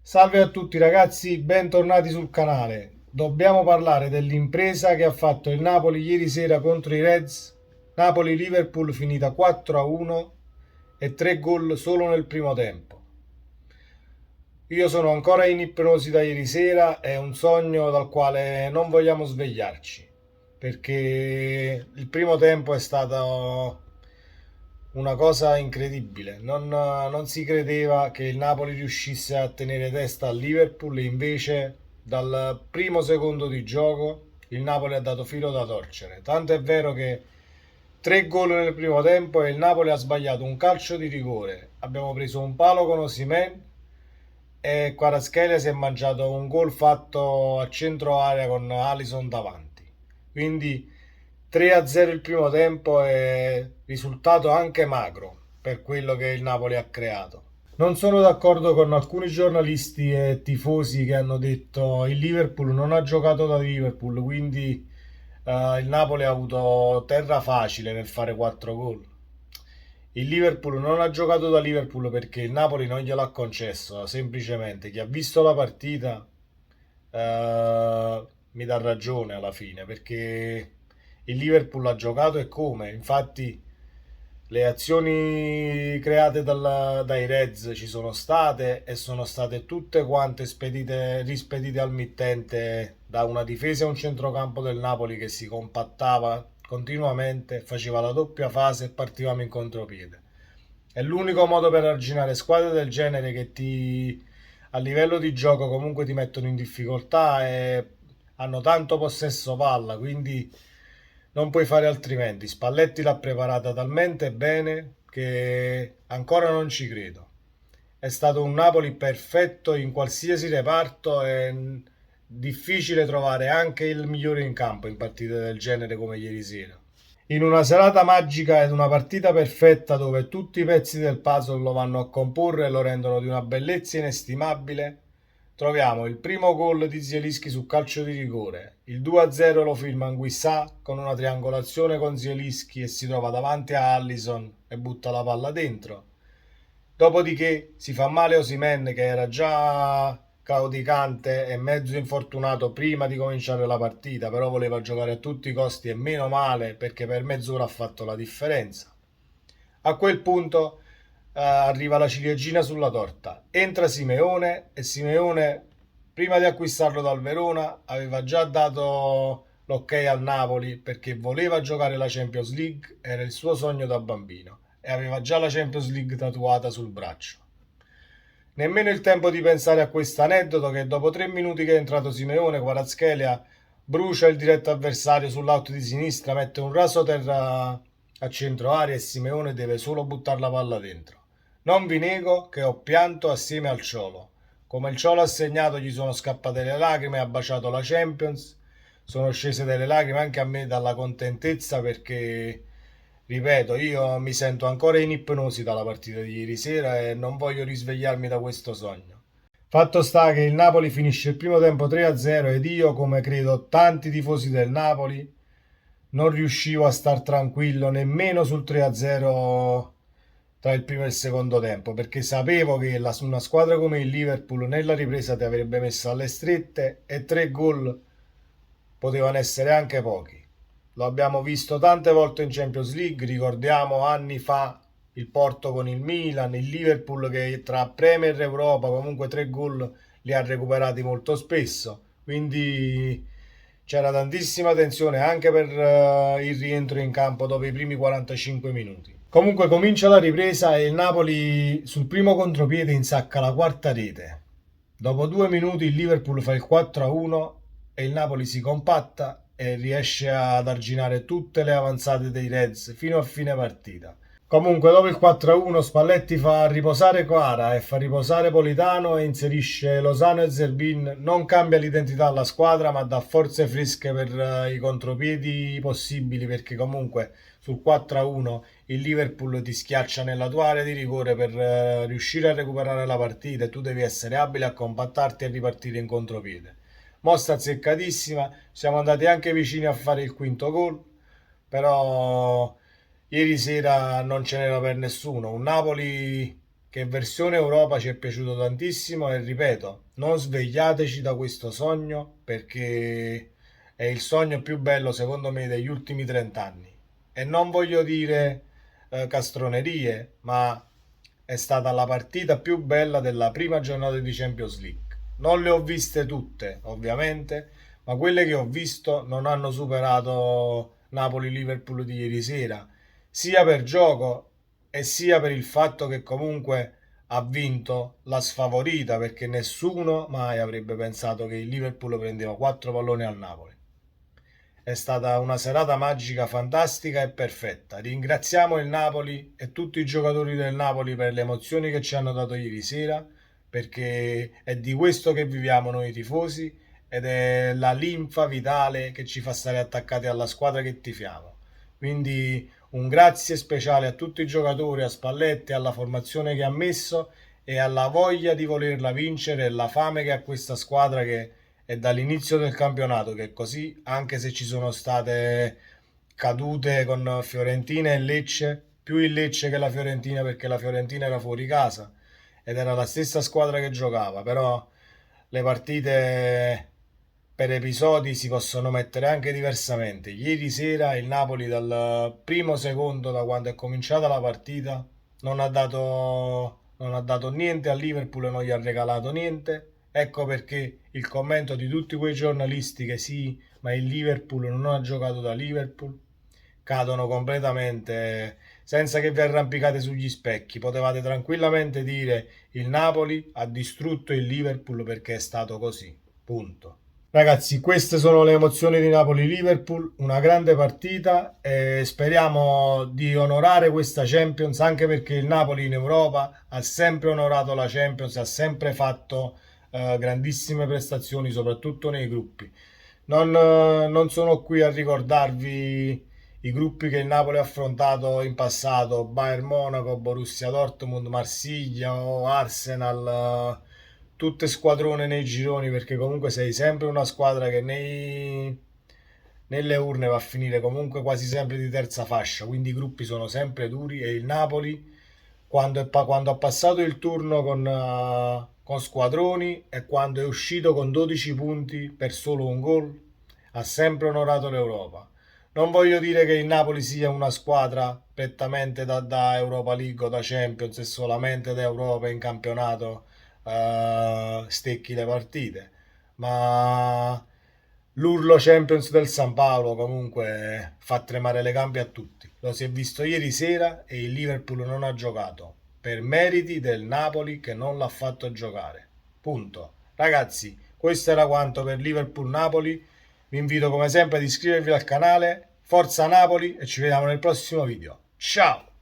Salve a tutti ragazzi, bentornati sul canale. Dobbiamo parlare dell'impresa che ha fatto il Napoli ieri sera contro i Reds. Napoli-Liverpool finita 4-1 e 3 gol solo nel primo tempo. Io sono ancora in ipnosi da ieri sera, è un sogno dal quale non vogliamo svegliarci, perché il primo tempo è stato una cosa incredibile. Non si credeva che il Napoli riuscisse a tenere testa al Liverpool e invece dal primo secondo di gioco il Napoli ha dato filo da torcere. Tanto è vero che 3 gol nel primo tempo e il Napoli ha sbagliato un calcio di rigore. Abbiamo preso un palo con Osimhen e Kvaratskhelia si è mangiato un gol fatto a centro area con Alisson davanti. Quindi 3-0 il primo tempo è risultato anche magro per quello che il Napoli ha creato. Non sono d'accordo con alcuni giornalisti e tifosi che hanno detto il Liverpool non ha giocato da Liverpool, quindi il Napoli ha avuto terra facile nel fare 4 gol. Il Liverpool non ha giocato da Liverpool perché il Napoli non gliel'ha concesso, semplicemente chi ha visto la partita mi dà ragione alla fine, perché il Liverpool ha giocato e come, infatti le azioni create dai Reds ci sono state e sono state tutte quante rispedite al mittente da una difesa e un centrocampo del Napoli che si compattava continuamente, faceva la doppia fase e partivamo in contropiede. È l'unico modo per arginare squadre del genere che a livello di gioco comunque ti mettono in difficoltà e hanno tanto possesso palla, quindi non puoi fare altrimenti. Spalletti l'ha preparata talmente bene che ancora non ci credo. È stato un Napoli perfetto in qualsiasi reparto e difficile trovare anche il migliore in campo in partite del genere come ieri sera. In una serata magica ed una partita perfetta dove tutti i pezzi del puzzle lo vanno a comporre e lo rendono di una bellezza inestimabile, troviamo il primo gol di Zielinski su calcio di rigore, il 2-0 lo firma Anguissà con una triangolazione con Zielinski e si trova davanti a Allison e butta la palla dentro. Dopodiché si fa male Osimhen che era già claudicante e mezzo infortunato prima di cominciare la partita, però voleva giocare a tutti i costi e meno male perché per mezz'ora ha fatto la differenza. A quel punto arriva la ciliegina sulla torta. Entra Simeone e Simeone, prima di acquistarlo dal Verona, aveva già dato l'ok al Napoli perché voleva giocare la Champions League, era il suo sogno da bambino e aveva già la Champions League tatuata sul braccio. Nemmeno il tempo di pensare a questo aneddoto che dopo 3 minuti che è entrato Simeone, Kvaratskhelia brucia il diretto avversario sull'out di sinistra, mette un raso terra a centro aria e Simeone deve solo buttare la palla dentro. Non vi nego che ho pianto assieme al Ciolo. Come il Ciolo ha segnato gli sono scappate le lacrime, ha baciato la Champions, sono scese delle lacrime anche a me dalla contentezza perché, ripeto, io mi sento ancora in ipnosi dalla partita di ieri sera e non voglio risvegliarmi da questo sogno. Fatto sta che il Napoli finisce il primo tempo 3-0 ed io, come credo tanti tifosi del Napoli, non riuscivo a star tranquillo nemmeno sul 3-0 tra il primo e il secondo tempo, perché sapevo che una squadra come il Liverpool nella ripresa ti avrebbe messo alle strette e 3 gol potevano essere anche pochi. Lo abbiamo visto tante volte in Champions League, ricordiamo anni fa il Porto con il Milan, il Liverpool che tra Premier e Europa comunque 3 gol li ha recuperati molto spesso, quindi c'era tantissima tensione anche per il rientro in campo dopo i primi 45 minuti. Comunque comincia la ripresa e il Napoli sul primo contropiede insacca la quarta rete. Dopo 2 minuti il Liverpool fa il 4-1 e il Napoli si compatta e riesce ad arginare tutte le avanzate dei Reds fino a fine partita. Comunque dopo il 4-1 Spalletti fa riposare Quara e fa riposare Politano e inserisce Lozano e Zerbin, non cambia l'identità alla squadra ma dà forze fresche per i contropiedi possibili perché comunque sul 4-1 il Liverpool ti schiaccia nella tua area di rigore per riuscire a recuperare la partita e tu devi essere abile a compattarti e ripartire in contropiede. Mossa azzeccatissima, siamo andati anche vicini a fare il quinto gol, però ieri sera non ce n'era per nessuno. Un Napoli che versione Europa ci è piaciuto tantissimo e ripeto, non svegliateci da questo sogno perché è il sogno più bello secondo me degli ultimi 30 anni. E non voglio dire castronerie, ma è stata la partita più bella della prima giornata di Champions League. Non le ho viste tutte, ovviamente, ma quelle che ho visto non hanno superato Napoli-Liverpool di ieri sera, sia per gioco e sia per il fatto che comunque ha vinto la sfavorita, perché nessuno mai avrebbe pensato che il Liverpool prendeva 4 palloni al Napoli. È stata una serata magica, fantastica e perfetta. Ringraziamo il Napoli e tutti i giocatori del Napoli per le emozioni che ci hanno dato ieri sera, perché è di questo che viviamo noi tifosi ed è la linfa vitale che ci fa stare attaccati alla squadra che tifiamo. Quindi un grazie speciale a tutti i giocatori, a Spalletti, alla formazione che ha messo e alla voglia di volerla vincere e la fame che ha questa squadra che è dall'inizio del campionato che è così, anche se ci sono state cadute con Fiorentina e Lecce, più il Lecce che la Fiorentina perché la Fiorentina era fuori casa ed era la stessa squadra che giocava, però le partite per episodi si possono mettere anche diversamente. Ieri sera il Napoli dal primo secondo, da quando è cominciata la partita, non ha dato niente al Liverpool e non gli ha regalato niente. Ecco perché il commento di tutti quei giornalisti che sì, ma il Liverpool non ha giocato da Liverpool, cadono completamente senza che vi arrampicate sugli specchi. Potevate tranquillamente dire il Napoli ha distrutto il Liverpool perché è stato così. Punto. Ragazzi, queste sono le emozioni di Napoli-Liverpool, una grande partita e speriamo di onorare questa Champions anche perché il Napoli in Europa ha sempre onorato la Champions, ha sempre fatto grandissime prestazioni, soprattutto nei gruppi. Non sono qui a ricordarvi i gruppi che il Napoli ha affrontato in passato, Bayern Monaco, Borussia Dortmund, Marsiglia o Arsenal, tutte squadrone nei gironi, perché comunque sei sempre una squadra che nelle urne va a finire comunque quasi sempre di terza fascia, quindi i gruppi sono sempre duri e il Napoli quando ha passato il turno con squadroni e quando è uscito con 12 punti per solo un gol, ha sempre onorato l'Europa. Non voglio dire che il Napoli sia una squadra prettamente da Europa League o da Champions e solamente da Europa in campionato stecchi le partite, ma l'urlo Champions del San Paolo comunque fa tremare le gambe a tutti. Lo si è visto ieri sera e il Liverpool non ha giocato per meriti del Napoli che non l'ha fatto giocare. Punto. Ragazzi, questo era quanto per Liverpool-Napoli. Vi invito come sempre ad iscrivervi al canale. Forza Napoli e ci vediamo nel prossimo video. Ciao!